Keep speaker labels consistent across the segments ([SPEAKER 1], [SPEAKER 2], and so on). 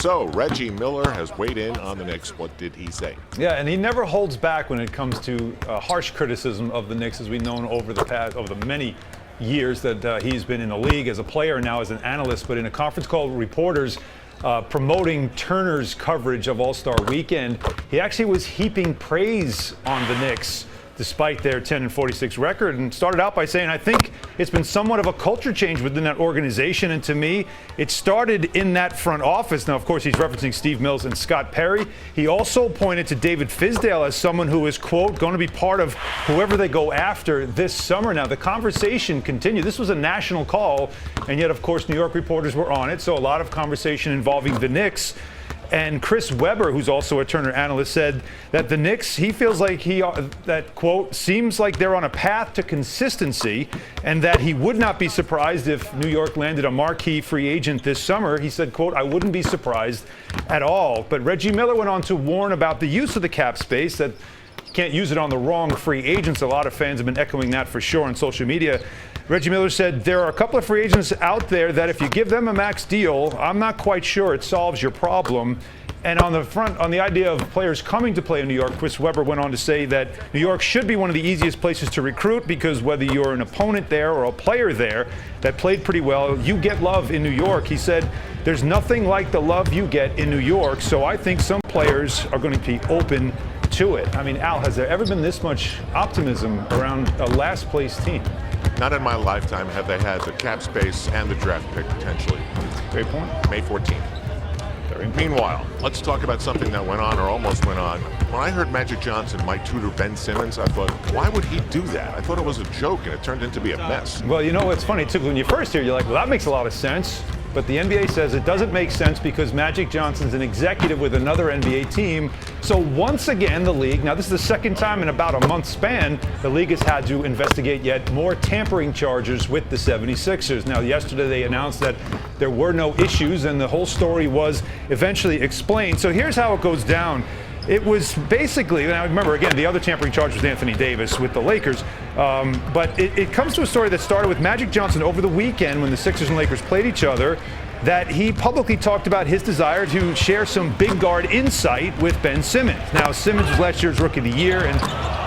[SPEAKER 1] So Reggie Miller has weighed in on the Knicks. What did he say?
[SPEAKER 2] Yeah, and he never holds back when it comes to harsh criticism of the Knicks, as we've known over the many years that he's been in the league as a player, now as an analyst. But in a conference call with reporters promoting Turner's coverage of All-Star Weekend, he actually was heaping praise on the Knicks despite their 10-46 record, and started out by saying, I think it's been somewhat of a culture change within that organization, and to me, it started in that front office. Now, of course, he's referencing Steve Mills and Scott Perry. He also pointed to David Fizdale as someone who is, quote, going to be part of whoever they go after this summer. Now, the conversation continued. This was a national call, and yet, of course, New York reporters were on it, so a lot of conversation involving the Knicks. And Chris Webber, who's also a Turner analyst, said that the Knicks, he feels like that, quote, seems like they're on a path to consistency, and that he would not be surprised if New York landed a marquee free agent this summer. He said, quote, I wouldn't be surprised at all. But Reggie Miller went on to warn about the use of the cap space, that you can't use it on the wrong free agents. A lot of fans have been echoing that for sure on social media. Reggie Miller said there are a couple of free agents out there that if you give them a max deal, I'm not quite sure it solves your problem. And on the idea of players coming to play in New York, Chris Webber went on to say that New York should be one of the easiest places to recruit, because whether you're an opponent there or a player there that played pretty well, you get love in New York. He said there's nothing like the love you get in New York, so I think some players are going to be open to it. I mean, Al, has there ever been this much optimism around a last place team?
[SPEAKER 1] Not in my lifetime have they had the cap space and the draft pick potentially.
[SPEAKER 2] Great point.
[SPEAKER 1] May 14th. Meanwhile, let's talk about something that went on or almost went on. When I heard Magic Johnson might tutor Ben Simmons, I thought, why would he do that? I thought it was a joke, and it turned into be a mess.
[SPEAKER 2] Well, you know, it's funny, too. When you first hear, you're like, well, that makes a lot of sense. But the NBA says it doesn't make sense because Magic Johnson's an executive with another NBA team. So once again, the league, now this is the second time in about a month span, the league has had to investigate yet more tampering charges with the 76ers. Now, yesterday they announced that there were no issues, and the whole story was eventually explained. So here's how it goes down. It was basically, now remember, again, the other tampering charge was Anthony Davis with the Lakers. But it comes to a story that started with Magic Johnson over the weekend when the Sixers and Lakers played each other, that he publicly talked about his desire to share some big guard insight with Ben Simmons. Now, Simmons was last year's Rookie of the Year, and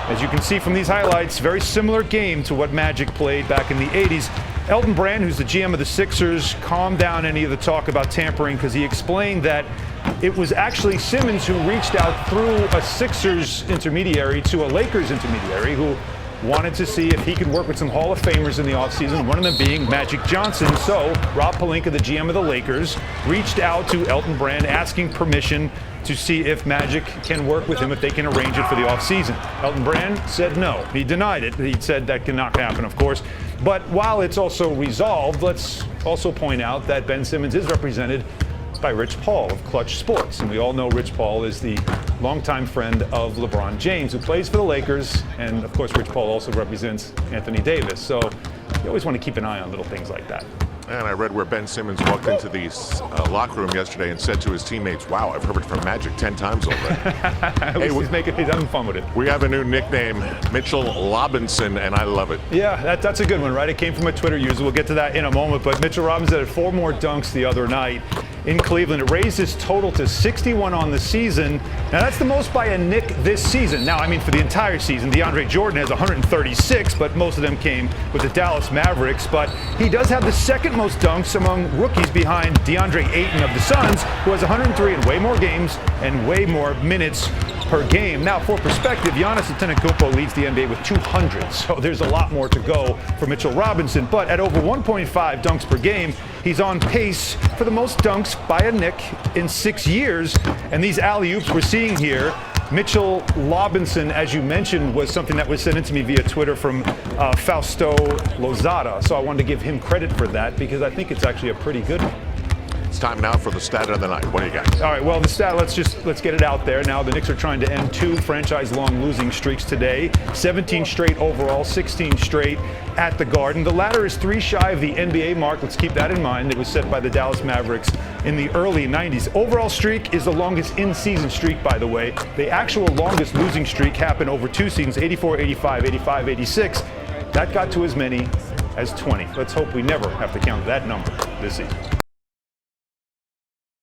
[SPEAKER 2] as you can see from these highlights, very similar game to what Magic played back in the 80s. Elton Brand, who's the GM of the Sixers, calmed down any of the talk about tampering because he explained that it was actually Simmons who reached out through a Sixers intermediary to a Lakers intermediary who wanted to see if he could work with some Hall of Famers in the offseason, one of them being Magic Johnson. So Rob Pelinka, the GM of the Lakers, reached out to Elton Brand asking permission to see if Magic can work with him, if they can arrange it for the offseason. Elton Brand said no. He denied it. He said that cannot happen, of course. But while it's also resolved, let's also point out that Ben Simmons is represented by Rich Paul of Clutch Sports. And we all know Rich Paul is the longtime friend of LeBron James, who plays for the Lakers. And, of course, Rich Paul also represents Anthony Davis. So you always want to keep an eye on little things like that.
[SPEAKER 1] And I read where Ben Simmons walked into the locker room yesterday and said to his teammates, wow, I've heard it from Magic 10 times already.
[SPEAKER 2] Hey, he's having fun with it.
[SPEAKER 1] We have a new nickname, Mitchell Robinson, and I love it.
[SPEAKER 2] Yeah, that's a good one, right? It came from a Twitter user. We'll get to that in a moment. But Mitchell Robinson had 4 more dunks the other night in Cleveland. It raised his total to 61 on the season. Now, that's the most by a Knick this season. Now, I mean, for the entire season, DeAndre Jordan has 136, but most of them came with the Dallas Mavericks. But he does have the second most dunks among rookies behind DeAndre Ayton of the Suns, who has 103 in way more games and way more minutes per game. Now, for perspective, Giannis Antetokounmpo leads the NBA with 200, so there's a lot more to go for Mitchell Robinson. But at over 1.5 dunks per game, he's on pace for the most dunks by a Knick in 6 years. And these alley-oops we're seeing here, Mitchell Robinson, as you mentioned, was something that was sent in to me via Twitter from Fausto Lozada. So I wanted to give him credit for that because I think it's actually a pretty good one.
[SPEAKER 1] It's time now for the stat of the night. What do you got?
[SPEAKER 2] All right, well, the stat, let's get it out there. Now, the Knicks are trying to end 2 franchise-long losing streaks today. 17 straight overall, 16 straight at the Garden. The latter is 3 shy of the NBA mark. Let's keep that in mind. It was set by the Dallas Mavericks in the early 90s. Overall streak is the longest in-season streak, by the way. The actual longest losing streak happened over 2 seasons, 84, 85, 85, 86. That got to as many as 20. Let's hope we never have to count that number this season.